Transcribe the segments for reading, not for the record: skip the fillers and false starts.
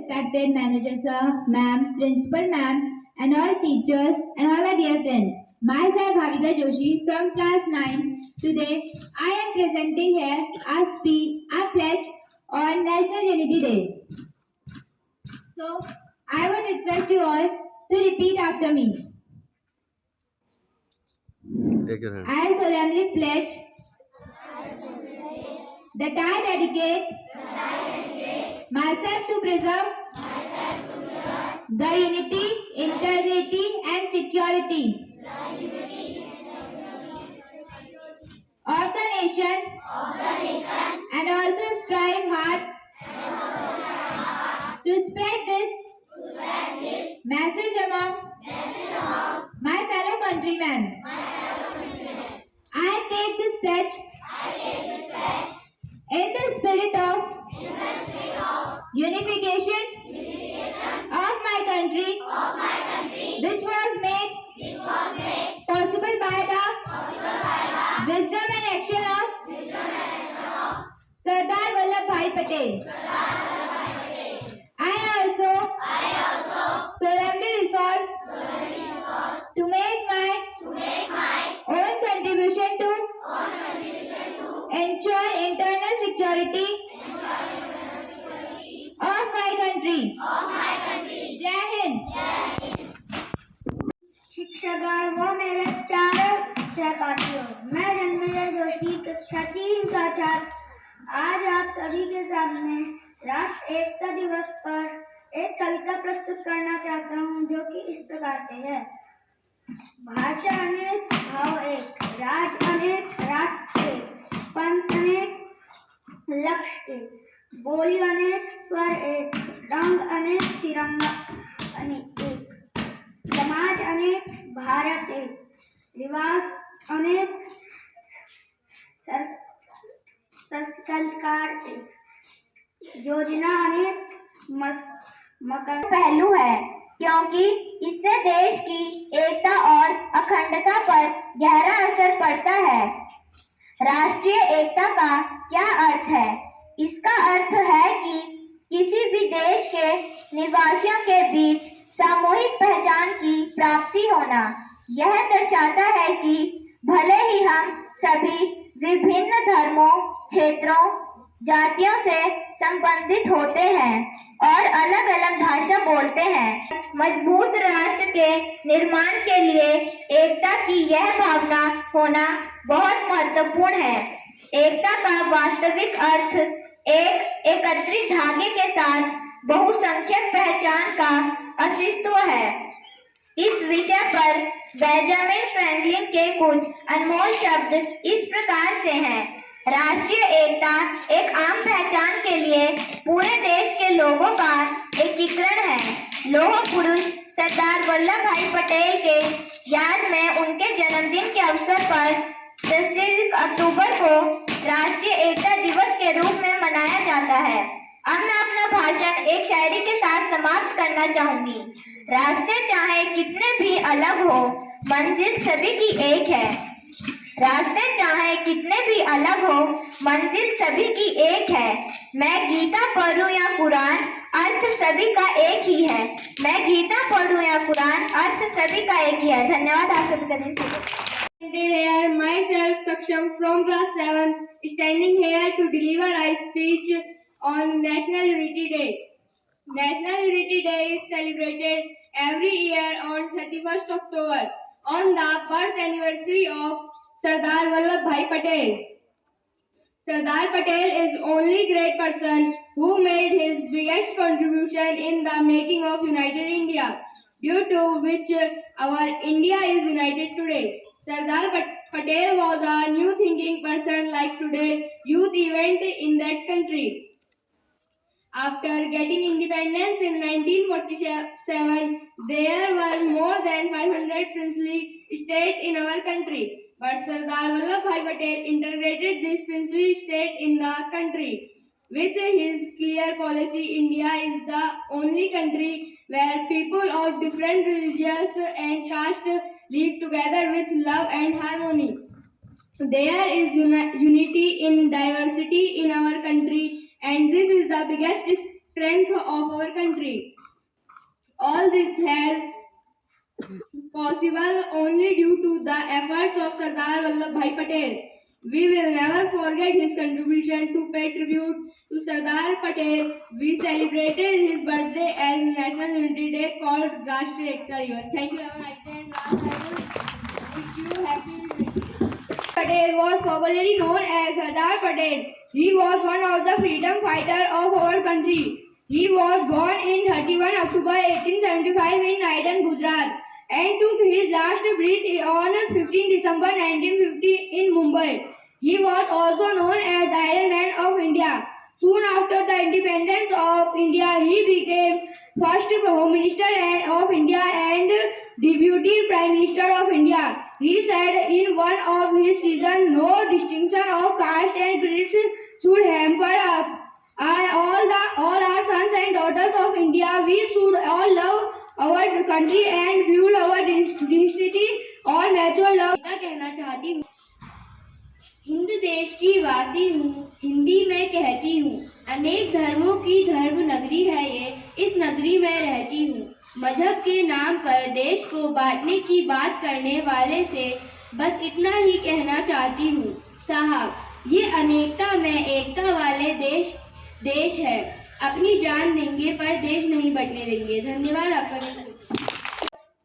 respected manager sir, ma'am, principal ma'am, and all teachers and all my dear friends. Myself Bhavika Joshi from class 9. Today I am presenting here a pledge on National Unity Day. So I would request you all to repeat after me. Take your hand. I solemnly pledge that I dedicate myself to preserve the unity, integrity, and security of the nation and also strive hard to spread this message among my fellow countrymen. I take this pledge in the spirit of unification of my country, which was made possible by the wisdom and action of Sardar Vallabhbhai Patel. I also solemnly resolve to make my own contribution to ensure internal security of my country. Jai Hind. शिक्षकगण व मेरे प्यारे सहपाठियों, मैं जन्मेजय जोशी कक्षा 3 का छात्र आज आप सभी के सामने राष्ट्र एकता दिवस पर एक कविता प्रस्तुत करना चाहता हूँ, जो कि इस प्रकार से है। भाषा अनेक, भाव एक, राज अनेक, राष्ट्र एक, पंथ अनेक, लक्ष्य एक, बोली अनेक, स्वर एक, रंग अनेक, तिरंगा अनेक एक, समाज अनेक, भारत एक, रिवाज अनेक, संस्कार एक, योजना अनेक, मकर पहलू है, क्योंकि इससे देश की एकता और अखंडता पर गहरा असर पड़ता है। राष्ट्रीय एकता का क्या अर्थ है? इसका अर्थ है कि किसी भी देश के निवासियों के बीच सामूहिक पहचान की प्राप्ति होना। यह दर्शाता है कि भले ही हम सभी विभिन्न धर्मों, क्षेत्रों, जातियों से संबंधित होते हैं और अलग अलग भाषा बोलते हैं, मजबूत राष्ट्र के निर्माण के लिए एकता की यह भावना होना बहुत महत्वपूर्ण है। एकता का वास्तविक अर्थ एक एकत्रित धागे के साथ बहुसंख्यक पहचान का अस्तित्व है। इस विषय पर बेंजामिन फ्रैंकलिन के कुछ अनमोल शब्द इस प्रकार से हैं। राष्ट्रीय एकता एक आम पहचान के लिए पूरे देश के लोगों का एकीकरण है। लौह पुरुष सरदार वल्लभ भाई पटेल के याद में उनके जन्मदिन के अवसर पर 10 अक्टूबर को राष्ट्रीय एकता दिवस के रूप में मनाया जाता है। अब मैं अपना भाषण एक शायरी के साथ समाप्त करना चाहूंगी। रास्ते चाहे कितने भी अलग हो, मंजिल सभी की एक है। रास्ते चाहे कितने भी अलग हो, मंजिल सभी की एक है। मैं गीता पढ़ूं या कुरान, अर्थ सभी का एक ही है। मैं गीता पढ़ूं या कुरान, अर्थ सभी का एक ही है। धन्यवाद। आप सभी का दिन शुभ हो। Here myself Saksham from class 7 standing here to deliver a speech on National Unity Day. National Unity Day is celebrated every year on 31st October on the birth anniversary of Sardar Vallabhbhai Patel. Sardar Patel is only great person who made his biggest contribution in the making of United India, due to which our India is united today. Sardar Patel was a new thinking person like today youth event in that country. After getting independence in 1947, there were more than 500 princely states in our country. But Sardar Vallabhbhai Patel integrated this princely state in the country. With his clear policy, India is the only country where people of different religions and castes live together with love and harmony. There is unity in diversity in our country, and this is the biggest strength of our country. All this has possible only due to the efforts of Sardar Vallabhbhai Patel. We will never forget his contribution to pay tribute to Sardar Patel. We celebrated his birthday as National Unity Day called Rashtriya Ekta Divas. Thank you. Have a nice day. And last I will wish you happy birthday. Patel was popularly known as Sardar Patel. He was one of the freedom fighters of our country. He was born in 31 October 1875 in Naidon, Gujarat, and took his last breath on 15 December 1950 in Mumbai. He was also known as Iron Man of India. Soon after the independence of India, he became first Home Minister of India and Deputy Prime Minister of India. He said in one of his seasons, no distinction of caste and creed should hamper us. All our sons and daughters of India, we should all love our country and fuel our dignity और natural love कहना चाहती हूँ। हिंद देश की वासी हूँ, हिंदी में कहती हूँ। अनेक धर्मों की धर्म नगरी है ये, इस नगरी में रहती हूँ। मजहब के नाम पर देश को बांटने की बात करने वाले से बस इतना ही कहना चाहती हूँ। साहब, ये अनेकता में एकता वाले देश है। अपनी जान देंगे पर देश नहीं बटने देंगे। धन्यवाद आपका।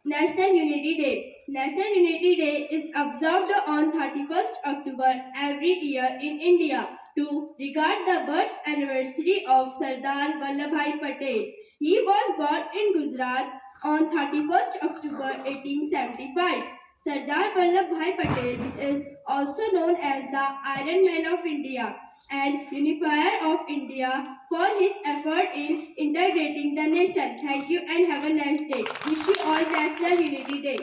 National Unity Day. National Unity Day is observed on 31st October every year in India to regard the birth anniversary of Sardar Vallabhbhai Patel. He was born in Gujarat on 31st October 1875. Sardar Vallabhbhai Patel is also known as the Iron Man of India and Unifier of India for his effort in integrating the nation. Thank you and have a nice day. Wish you all National Unity Day.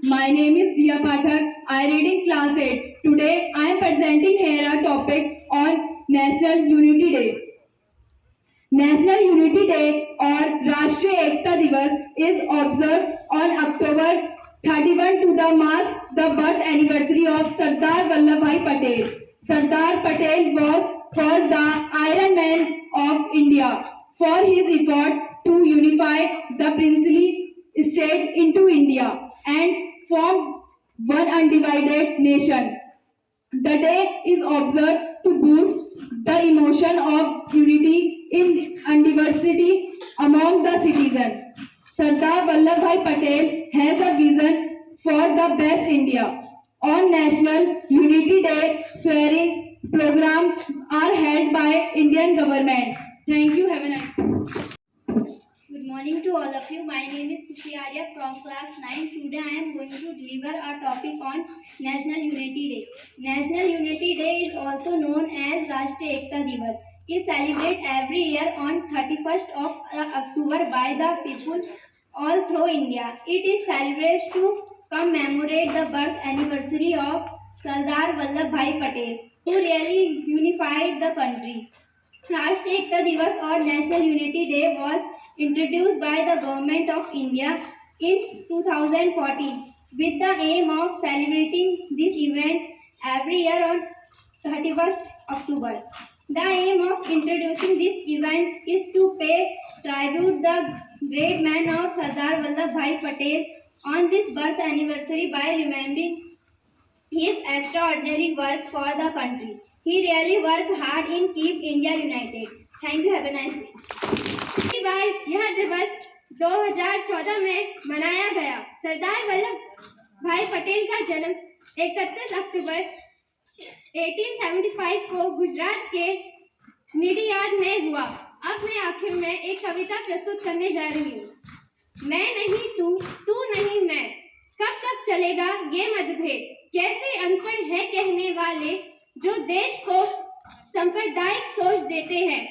My name is Diya Pathak. I read in class 8. Today I am presenting here a topic on National Unity Day. National Unity Day or Rashtriya Ekta Divas is observed on October 31 to the mark the birth anniversary of Sardar Vallabhbhai Patel. Sardar Patel was called the Iron Man of India for his effort to unify the princely state into India and form one undivided nation. The day is observed to boost the emotion of unity in diversity among the citizens. Sardar Vallabhbhai Patel has a vision for the best India. On National Unity Day, swearing programs are held by Indian government. Thank you. Have a nice day. Good morning to all of you. My name is Khushi Arya from class 9. Today I am going to deliver a topic on National Unity Day. National Unity Day is also known as Rashtriya Ekta Divas. It is celebrated every year on 31st of October by the people all through India. It is celebrated to commemorate the birth anniversary of Sardar Vallabhbhai Patel, who really unified the country. Rashtriya Ekta Divas or National Unity Day was introduced by the Government of India in 2014 with the aim of celebrating this event every year on 31st October. The aim of introducing this event is to pay tribute the great man of Sardar Vallabhbhai Patel on this birth anniversary by remembering his extraordinary work for the country. He really worked hard in keep India united. Thank you. Have a nice day. पहली बार यह दिवस 2014 में मनाया गया। सरदार वल्लभ भाई पटेल का जन्म 31 अक्टूबर 1875 को गुजरात के निडियाद में हुआ। अब मैं आखिर में एक कविता प्रस्तुत करने जा रही हूँ। मैं नहीं तू नहीं मैं, कब तक चलेगा ये मतभेद? कैसे अनपढ़ है कहने वाले जो देश को सांप्रदायिक सोच देते हैं।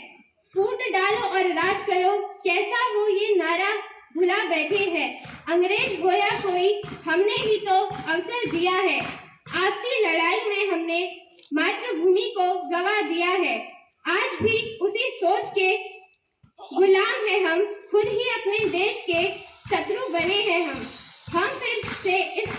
फूट डालो और राज करो, कैसा वो ये नारा भुला बैठे हैं। अंग्रेज हो या कोई, हमने ही तो अवसर दिया है। आपसी लड़ाई में हमने मातृभूमि को गवा दिया है। आज भी उसी सोच के गुलाम हैं हम, खुद ही अपने देश के शत्रु बने हैं हम फिर से इस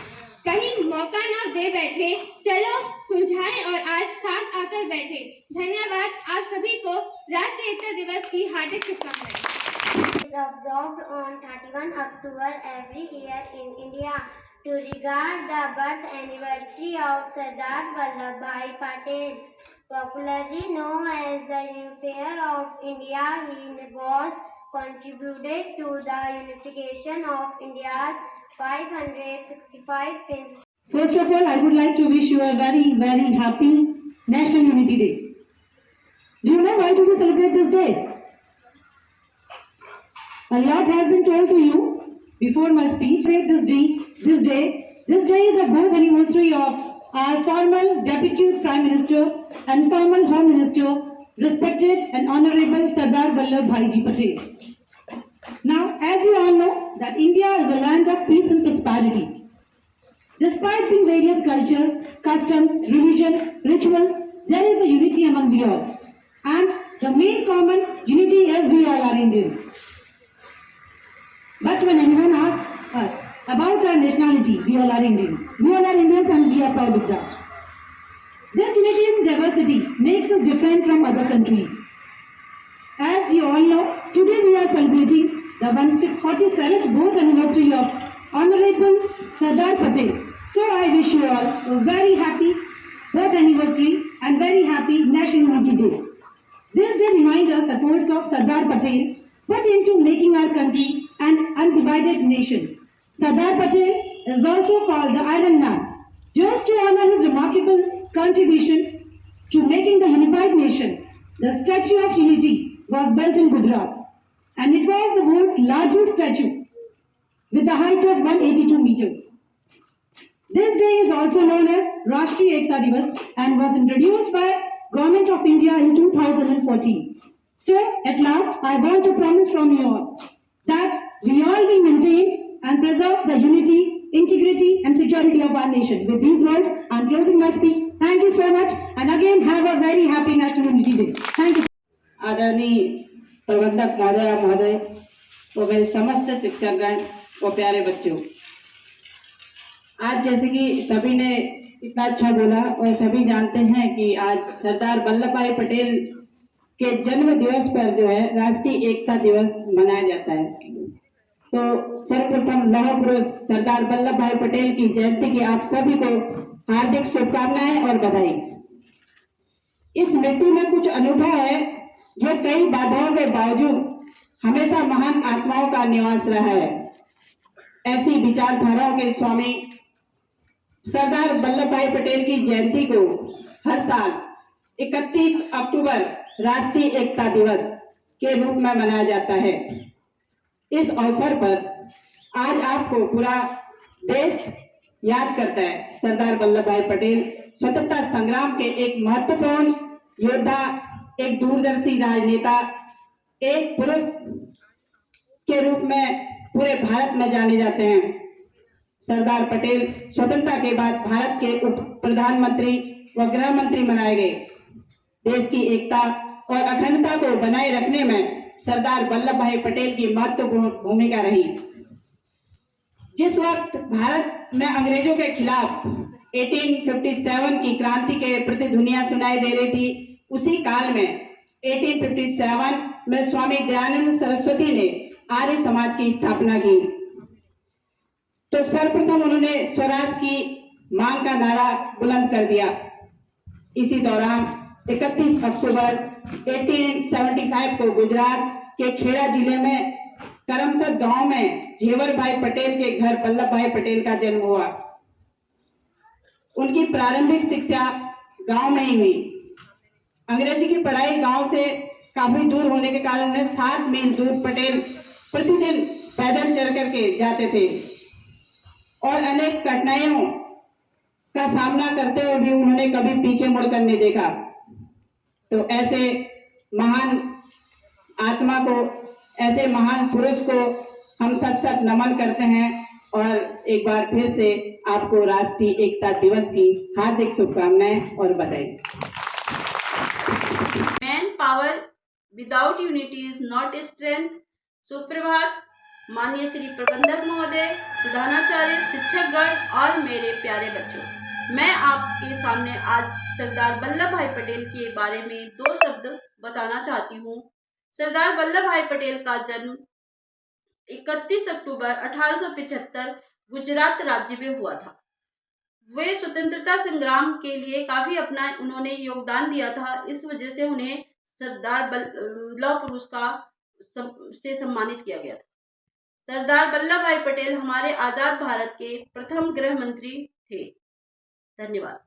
कहीं मौका न दे बैठे। चलो सुलझाएं और आज साथ आकर बैठे। धन्यवाद। आप सभी को राष्ट्रीय एकता दिवस की हार्दिक शुभकामनाएं। Is observed on 31 October every year in India to regard the birth anniversary of Sardar Vallabhbhai Patel, popularly known as the Unifier of India. He was contributed to the unification of India's 565 principles. First of all, I would like to wish you a very, very happy National Unity Day. Do you know why do we celebrate this day? A lot has been told to you before my speech. This day is the birth anniversary of our former Deputy Prime Minister and former Home Minister, respected and Honorable Sardar Vallabhbhai Ji Patel. Now, as you all know, that India is a land of peace and prosperity. Despite being various cultures, customs, religion, rituals, there is a unity among we all. And the main common unity is we all are Indians. But when anyone asks us about our nationality, we all are Indians. We all are Indians and we are proud of that. This unity in diversity makes us different from other countries. As you all know, today we are celebrating the 147th birth anniversary of Honorable Sardar Patel. So I wish you all a very happy birth anniversary and very happy National Unity Day. This day reminds us the efforts of Sardar Patel put into making our country an undivided nation. Sardar Patel is also called the Iron Man, just to honor his remarkable contribution to making the unified nation. The Statue of Unity was built in Gujarat, and it was the world's largest statue with a height of 182 meters. This day is also known as Rashtriya Ekta Divas and was introduced by Government of India in 2014. So, at last, I want to promise from you all that we all will maintain and preserve the unity, integrity and security of our nation. With these words, I am closing my speech. Thank you so much and again have a very happy National Unity Day. Thank you. आदरणीय प्रबंधक महोदया महोदय व मेरे समस्त शिक्षकगण व प्यारे बच्चों, आज जैसे कि सभी ने इतना अच्छा बोला और सभी जानते हैं कि आज सरदार वल्लभ भाई पटेल के जन्म दिवस पर जो है राष्ट्रीय एकता दिवस मनाया जाता है। तो सर्वप्रथम लौह पुरुष सरदार वल्लभ भाई पटेल की जयंती की आप सभी को हार्दिक शुभकामनाएं और बधाई। इस मिट्टी में कुछ अनुभव है जो कई बाधाओं के बावजूद हमेशा महान आत्माओं का निवास रहा है। ऐसी विचारधाराओं के स्वामी सरदार वल्लभ भाई पटेल की जयंती को हर साल 31 अक्टूबर राष्ट्रीय एकता दिवस के रूप में मनाया जाता है। इस अवसर पर आज आपको पूरा देश याद करता है। सरदार वल्लभ भाई पटेल स्वतंत्रता संग्राम के एक महत्वपूर्ण योद्धा, एक दूरदर्शी राजनेता, एक पुरुष के रूप में पूरे भारत में जाने जाते हैं। सरदार पटेल स्वतंत्रता के बाद भारत के उप प्रधानमंत्री व गृह मंत्री बनाए गए। देश की एकता और अखंडता को बनाए रखने में सरदार वल्लभ भाई पटेल की महत्वपूर्ण भूमिका रही। जिस वक्त भारत में अंग्रेजों के खिलाफ 1857 की क्रांति के प्रतिध्वनियां सुनाई दे रही थी, उसी काल में 1857 में स्वामी दयानंद सरस्वती ने आर्य समाज की स्थापना की। तो सर्वप्रथम उन्होंने स्वराज की मांग का नारा बुलंद कर दिया। इसी दौरान 31 अक्टूबर 1875 को गुजरात के खेड़ा जिले में करमसद गांव में झेवर भाई पटेल के घर वल्लभ भाई पटेल का जन्म हुआ। उनकी प्रारंभिक शिक्षा गांव में ही हुई। अंग्रेजी की पढ़ाई गांव से काफी दूर होने के कारण उन्हें 7 मील दूर पटेल प्रतिदिन पैदल चल करके जाते थे और अनेक कठिनाइयों का सामना करते हुए भी उन्होंने कभी पीछे मुड़कर नहीं देखा। तो ऐसे महान आत्मा को, ऐसे महान पुरुष को हम सत नमन करते हैं और एक बार फिर से आपको राष्ट्रीय एकता दिवस की हार्दिक शुभकामनाएं और बधाई। Man power without unity is not strength. सुप्रभात। माननीय श्री प्रबंधक महोदय, प्रधानाचार्य, शिक्षकगण और मेरे प्यारे बच्चों, मैं आपके सामने आज सरदार वल्लभ भाई पटेल के बारे में 2 शब्द बताना चाहती हूँ। सरदार वल्लभ भाई पटेल का जन्म 31 अक्टूबर 1875 गुजरात राज्य में हुआ था। वे स्वतंत्रता संग्राम के लिए काफी अपना उन्होंने योगदान दिया था। इस वजह से उन्हें सरदार लौह पुरुष से सम्मानित किया गया था। सरदार वल्लभ भाई पटेल हमारे आजाद भारत के प्रथम गृह मंत्री थे। धन्यवाद।